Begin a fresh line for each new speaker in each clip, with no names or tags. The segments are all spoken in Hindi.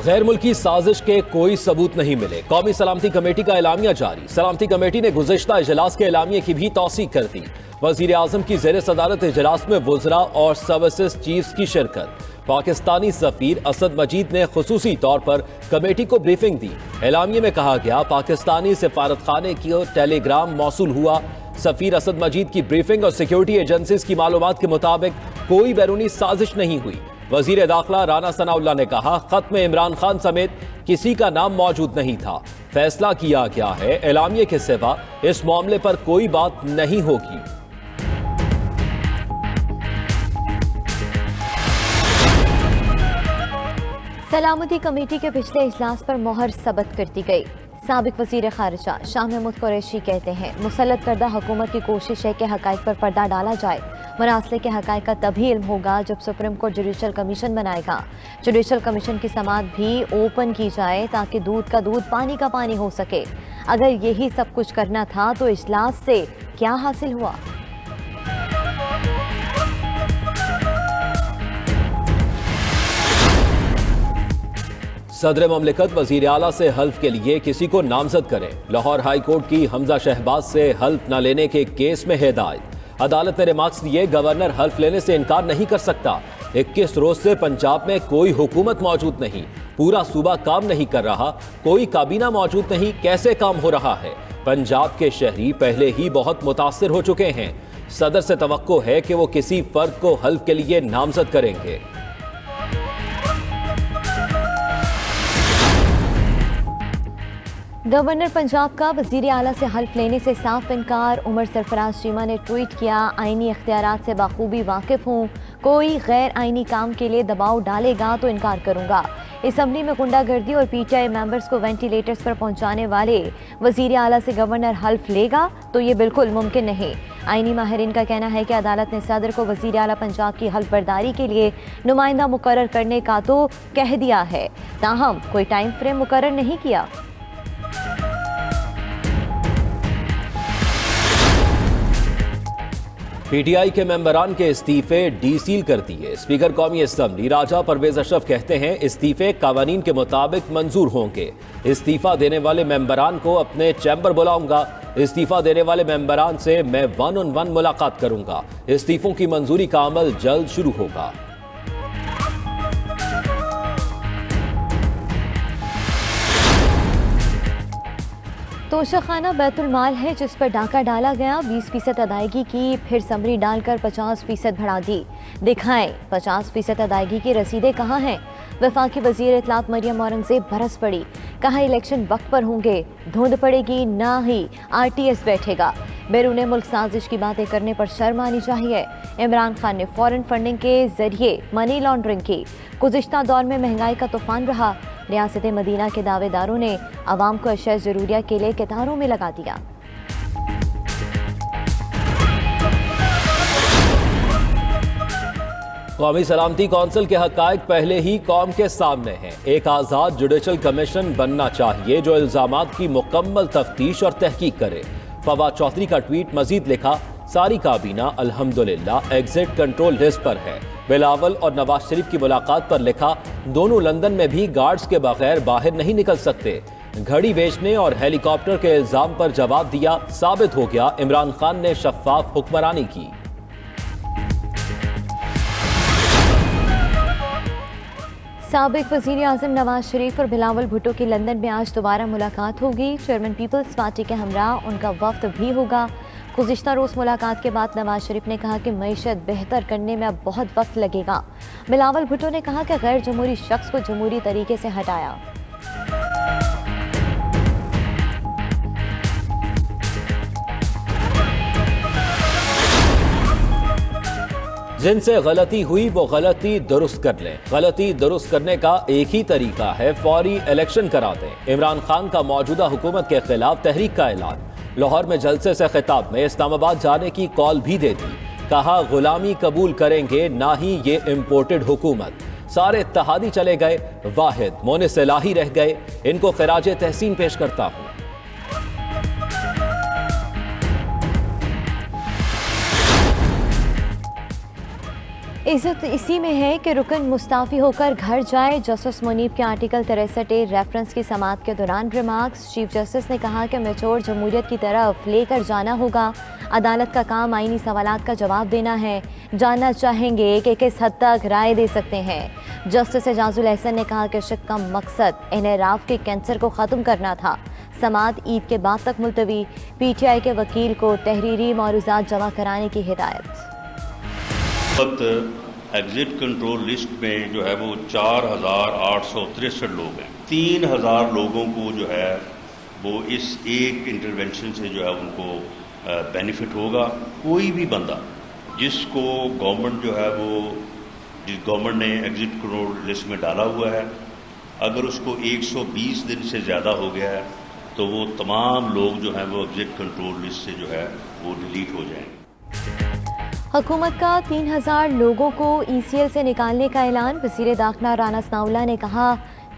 गैर मुल्की साजिश के कोई सबूत नहीं मिले। कौमी सलामती कमेटी का एलामिया जारी। सलामती कमेटी ने गुज़िश्ता इजलास के एलामिया की भी तौसीक कर दी। वज़ीर आज़म की ज़ेर सदारत इजलास में वुज़रा और सर्विसेज चीफ्स की शिरकत। पाकिस्तानी सफ़ीर असद मजीद ने खुसूसी तौर पर कमेटी को ब्रीफिंग दी। एलामिया में कहा गया, पाकिस्तानी सिफारतखाने की टेलीग्राम मौसूल हुआ। सफ़ीर असद मजीद की ब्रीफिंग और सिक्योरिटी एजेंसीज की मालूमात के मुताबिक कोई बैरूनी साजिश नहीं हुई। वज़ीर दाखिला राना सनाउल्लाह ने कहा, खत में इमरान खान समेत किसी का नाम मौजूद नहीं था। फैसला किया गया है, एलामिया के सिवा इस मामले पर कोई बात नहीं होगी।
सलामती कमेटी के पिछले इजलास पर मोहर सबत कर दी गई। साबिक वज़ीर ख़ारिजा शाह महमूद कुरैशी कहते हैं, मुसल्लत करदा हुकूमत की कोशिश है कि हक़ाइक़ पर पर्दा डाला जाए। मरासले के हक़ाइक़ का तभी इल्म होगा जब सुप्रीम कोर्ट जुडिशल कमीशन बनाएगा। जुडिशल कमीशन की समाअत भी ओपन की जाए ताकि दूध का दूध पानी का पानी हो सके। अगर यही सब कुछ करना था तो इजलास से क्या हासिल हुआ?
सदर ममलिकत वज़ीर आला से हल्फ के लिए किसी को नामजद करें। लाहौर हाई कोर्ट की हमजा शहबाज से हल्फ न लेने के केस में हिदायत। अदालत ने रिमार्क्स दिए, गवर्नर हल्फ लेने से इनकार नहीं कर सकता। 21 रोज से पंजाब में कोई हुकूमत मौजूद नहीं, पूरा सूबा काम नहीं कर रहा, कोई काबीना मौजूद नहीं, कैसे काम हो रहा है? पंजाब के शहरी पहले ही बहुत मुतासिर हो चुके हैं। सदर से तवक्को है कि वो किसी फर्द को हल्फ के लिए नामजद करेंगे।
गवर्नर पंजाब का वज़ीर आला से हल्फ लेने से साफ इनकार। उमर सरफराज चीमा ने ट्वीट किया, आईनी इख्तियारात से बाखूबी वाकिफ हूँ, कोई गैर आईनी काम के लिए दबाव डालेगा तो इनकार करूँगा। असम्बली में गुंडागर्दी और पीटीआई मेंबर्स को वेंटिलेटर्स पर पहुँचाने वाले वज़ीर आला से गवर्नर हल्फ लेगा तो ये बिल्कुल मुमकिन नहीं। आईनी माहिरीन का कहना है कि अदालत ने सदर को वज़ीर आला पंजाब की हल्फ बर्दारी के लिए नुमाइंदा मुकर्रर करने का तो कह दिया है, ताहम कोई टाइम फ्रेम मुकर्रर नहीं किया।
पीटीआई के मेंबरान के इस्तीफे डीसील कर दिए। स्पीकर कौमी असम्बली राजा परवेज अशरफ कहते हैं, इस्तीफे कानून के मुताबिक मंजूर होंगे। इस्तीफा देने वाले मेंबरान को अपने चैम्बर बुलाऊंगा। इस्तीफा देने वाले मेंबरान से मैं 1-on-1 मुलाकात करूंगा। इस्तीफों की मंजूरी का अमल जल्द शुरू होगा।
तोशाखाना बैतुल माल है जिस पर डाका डाला गया। 20% अदायगी की, फिर समरी डालकर 50% बढ़ा दी। दिखाएं 50% अदायगी की रसीदें कहाँ हैं? वफाकी वजीर इत्तलात मरियम औरंगजेब बरस पड़ी, कहा इलेक्शन वक्त पर होंगे, धुंध पड़ेगी ना ही आरटीएस बैठेगा। बैरून मुल्क साजिश की बातें करने पर शर्म आनी चाहिए। इमरान खान ने फॉरेन फंडिंग के जरिए मनी लॉन्ड्रिंग की। गुज़िश्ता दौर में महंगाई का तूफान रहा। रियासत मदीना के दावेदारों ने आवाम को अशिया ज़रूरिया के लिए कतारों में लगा दिया।
कौमी सलामती कौंसिल के हक़ाइक़ पहले ही कौम के सामने हैं। एक आज़ाद जुडिशल कमीशन बनना चाहिए जो इल्ज़ामात की मुकम्मल तफ्तीश और तहकीक करे। फवाद चौधरी का ट्वीट मजीद लिखा, सारी काबीना अल्हम्दुलिल्लाह एग्जिट कंट्रोल लिस्ट पर है। बिलावल और नवाज शरीफ की मुलाकात पर लिखा, दोनों लंदन में भी गार्ड्स के बगैर बाहर नहीं निकल सकते। घड़ी बेचने और हेलीकॉप्टर के इल्जाम पर जवाब दिया, साबित हो गया इमरान खान ने शफाफ हुक्मरानी की।
साबिक वज़ीर आज़म नवाज शरीफ और बिलावल भुट्टो की लंदन में आज दोबारा मुलाकात होगी। चेयरमैन पीपल्स पार्टी के हमरा उनका वफ्द भी होगा। गुज़िश्ता रोज़ मुलाकात के बाद नवाज शरीफ ने कहा कि मईशत बेहतर करने में अब बहुत वक्त लगेगा। बिलावल भुट्टो ने कहा कि गैर जमहूरी शख्स को जमहूरी तरीके से हटाया।
जिनसे गलती हुई वो गलती दुरुस्त कर लें। गलती दुरुस्त करने का एक ही तरीका है, फौरी इलेक्शन करा दें। इमरान खान का मौजूदा हुकूमत के खिलाफ तहरीक का ऐलान। लाहौर में जलसे से खिताब में इस्लामाबाद जाने की कॉल भी दे दी। कहा, गुलामी कबूल करेंगे ना ही ये इम्पोर्टेड हुकूमत। सारे इत्तेहादी चले गए, वाहिद मोनिस इलाही रह गए। इनको खिराजे तहसीन पेश करता हूँ।
इज्जत इसी में है कि रुकन मुस्ताफ़ी होकर घर जाए। जस्टिस मुनीब के आर्टिकल 63 रेफरेंस की समाअत के दौरान रिमार्क्स। चीफ जस्टिस ने कहा कि मैच्योर जमहूरियत की तरफ लेकर जाना होगा। अदालत का काम आईनी सवालात का जवाब देना है। जानना चाहेंगे कि किस हद तक राय दे सकते हैं। जस्टिस एजाजुल एहसन ने कहा कि शिक का मकसद इनहराफ के कैंसर को ख़त्म करना था। समाअत ईद के बाद तक मुलतवी। PTI के वकील को तहरीरी मौरूज़ात जमा कराने की हिदायत।
एग्जिट कंट्रोल लिस्ट में जो है वो 4,863 लोग हैं। 3,000 लोगों को जो है वो इस एक इंटरवेंशन से जो है उनको बेनिफिट होगा। कोई भी बंदा जिसको गवर्नमेंट जो है वो जिस गवर्नमेंट ने एग्जिट कंट्रोल लिस्ट में डाला हुआ है, अगर उसको 120 दिन से ज़्यादा हो गया है तो वो तमाम लोग जो हैं वो एग्जिट कंट्रोल लिस्ट से जो है वो डिलीट हो जाएंगे।
हुकूमत का 3,000 लोगों को ECL से निकालने का ऐलान। वज़ीर दाखिला राना सनाउल्लाह ने कहा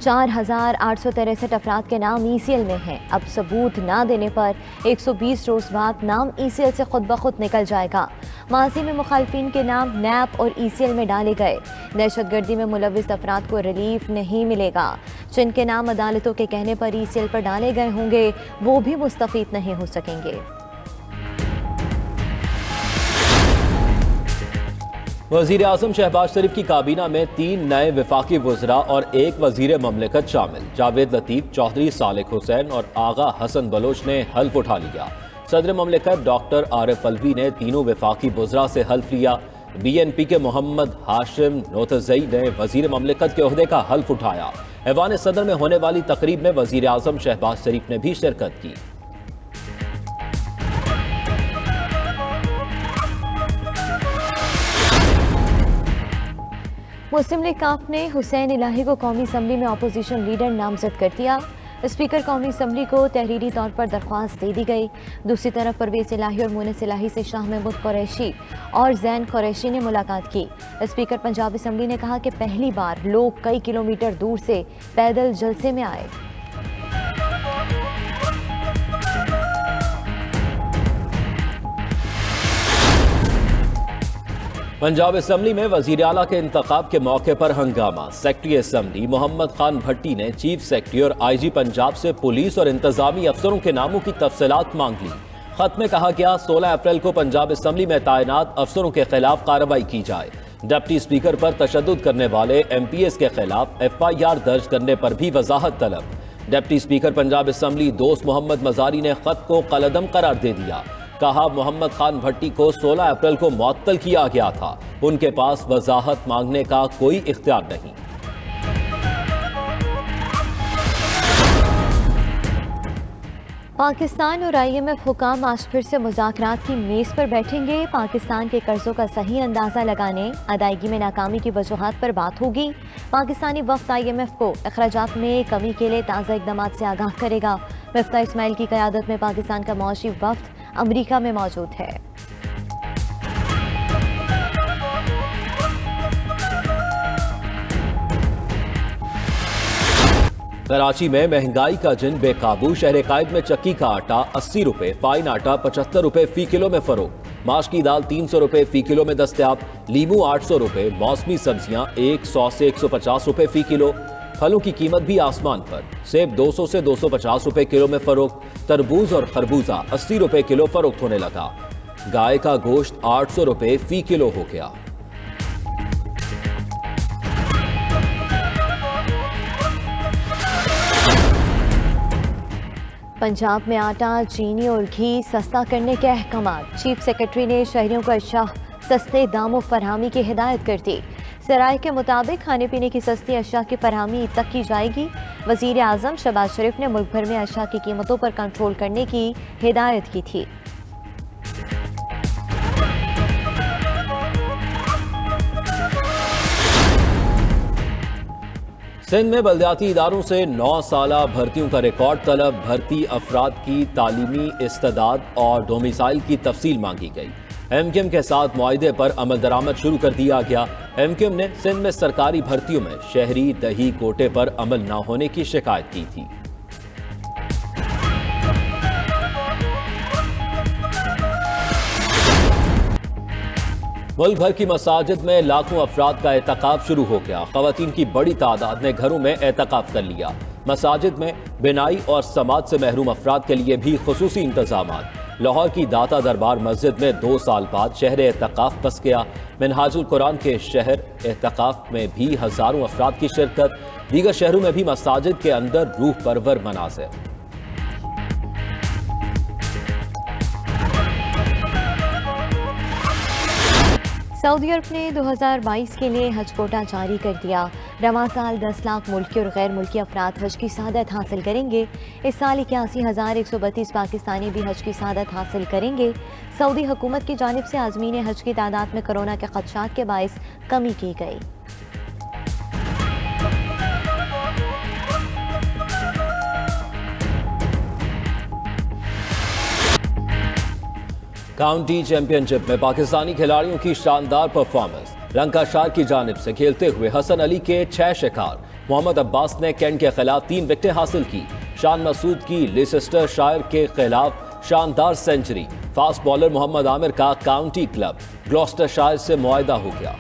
4,863 अफराद के नाम ECL में हैं। अब सबूत ना देने पर 120 रोज़ बाद नाम ECL से खुद ब खुद निकल जाएगा। माजी में मुखालफिन के नाम NAP और ECL में डाले गए। दहशतगर्दी में मुलविस अफराद को रिलीफ नहीं मिलेगा। जिनके नाम अदालतों के कहने पर ECL पर डाले गए होंगे वो भी मुस्तफ़ीद नहीं हो सकेंगे।
वज़ीर आज़म शहबाज शरीफ की काबीना में 3 नए वफाकी वज़रा और 1 वज़ीर ममलिकत शामिल। जावेद लतीफ़, चौधरी सालिक हुसैन और आगा हसन बलोच ने हल्फ उठा लिया। सदर ममलिकत डॉक्टर आरिफ अलवी ने तीनों वफाकी वज़रा से हल्फ लिया। BNP के मोहम्मद हाशिम नोतज़ई ने वज़ीर ममलिकत के ओहदे का हल्फ उठाया। ऐवान सदर में होने वाली तकरीब में वज़ीर आज़म शहबाज शरीफ ने भी शिरकत की।
मुस्लिम लीग काफ ने हुसैन इलाही को कौमी असम्बली में अपोजिशन लीडर नामजद कर दिया। स्पीकर कौमी असम्बली को तहरीरी तौर पर दरख्वास्त दे दी गई। दूसरी तरफ परवेज़ इलाही और मुनिस इलाही से शाह महमूद कुरैशी और जैन कुरैशी ने मुलाकात की। स्पीकर पंजाब असम्बली ने कहा कि पहली बार लोग कई किलोमीटर दूर से पैदल जलसे में आए।
पंजाब असम्बली में वज़ीर आला के इंतखाब के मौके पर हंगामा। सेक्रेटरी असम्बली मोहम्मद खान भट्टी ने चीफ सेक्रेटरी और IG पंजाब से पुलिस और इंतजामी अफसरों के नामों की तफसीलात मांग ली। खत में कहा गया 16 अप्रैल को पंजाब असम्बली में तैनात अफसरों के खिलाफ कार्रवाई की जाए। डिप्टी स्पीकर पर तशद्दुद करने वाले MPs के खिलाफ FIR दर्ज करने पर भी वजाहत तलब। डिप्टी स्पीकर पंजाब असम्बली दोस्त मोहम्मद मजारी ने खत को कलअदम करार दे दिया। कहा मोहम्मद खान भट्टी को 16 अप्रैल को मुअत्तल किया गया था। उनके पास वजाहत मांगने का कोई इख्तियार नहीं।
पाकिस्तान और IMF हुकाम आज फिर से मुज़ाकरात की मेज़ पर बैठेंगे। पाकिस्तान के कर्जों का सही अंदाज़ा लगाने, अदायगी में नाकामी की वजूहात पर बात होगी। पाकिस्तानी वफ़द IMF को अखराजात में कमी के लिए ताज़ा इक़दाम से आगाह करेगा। मिफ्ता इस्माइल की क़यादत में पाकिस्तान का मौशी वफ़द अमरीका में मौजूद है।
कराची में महंगाई का जिन बेकाबू। शहर कायद में चक्की का आटा 80 रुपए, फाइन आटा 75 रुपए फी किलो में फरोख्त। माश की दाल 300 रुपए फी किलो में दस्तयाब। लीमू 800 रुपए, मौसमी सब्जियां 100 से 150 रुपए फी किलो। फलों की कीमत भी आसमान पर। सेब 200 से 250 रुपए किलो में फरोख्त। तरबूज और खरबूजा 80 रुपए किलो फरोख्त होने लगा। गाय का गोश्त 800 रुपए फी किलो हो गया।
पंजाब में आटा, चीनी और घी सस्ता करने के अहकामात। चीफ सेक्रेटरी ने शहरियों को अशिया सस्ते दामों फरहमी की हिदायत कर दी। सराय के मुताबिक खाने पीने की सस्ती अशिया की फरहमी तक की जाएगी। वज़ीर आज़म शहबाज शरीफ ने मुल्क भर में अशिया की कीमतों पर कंट्रोल करने की हिदायत की थी।
सिंध में बल्दियाती इदारों से 9 साला भर्तियों का रिकॉर्ड तलब। भर्ती अफराद की तालीमी इस्तेदाद और डोमिसाइल की तफसील मांगी गई। MQM के साथ मुआहदे पर अमल दरामद शुरू कर दिया गया। MQM ने सिंध में सरकारी भर्तियों में शहरी दही कोटे पर अमल न होने की शिकायत की थी। मुल्क भर की मसाजिद में लाखों अफराद का एहतिकाफ शुरू हो गया। खवातीन की बड़ी तादाद ने घरों में एहतिकाफ कर लिया। मसाजिद में बिनाई और समाज से महरूम अफराद के लिए भी खुसूसी इंतजामात। लाहौर की दाता दरबार मस्जिद में 2 साल बाद शहर एहतिकाफ बस गया। मिनहाजुल कुरान के शहर एहतिकाफ में भी हजारों अफराद की शिरकत। दीगर शहरों में भी मसाजिद के अंदर रूह परवर मनाज़िर।
सऊदी अरब ने 2022 के लिए हज कोटा जारी कर दिया। रवां साल 10 लाख मुल्की और गैर मुल्की अफराद हज की सआदत हासिल करेंगे। इस साल 81,132 पाकिस्तानी भी हज की सआदत हासिल करेंगे। सऊदी हुकूमत की जानिब से आज़मीन हज की तादाद में कोरोना के खदशात के बायस कमी की गई।
काउंटी चैंपियनशिप में पाकिस्तानी खिलाड़ियों की शानदार परफॉर्मेंस। लंकाशायर की जानिब से खेलते हुए हसन अली के 6 शिकार। मोहम्मद अब्बास ने कैंट के खिलाफ 3 विकेटें हासिल की। शान मसूद की लेसेस्टर शायर के खिलाफ शानदार century. Fast bowler Mohammad Amir का काउंटी क्लब ग्लॉस्टर शायर से मुआहदा हो गया।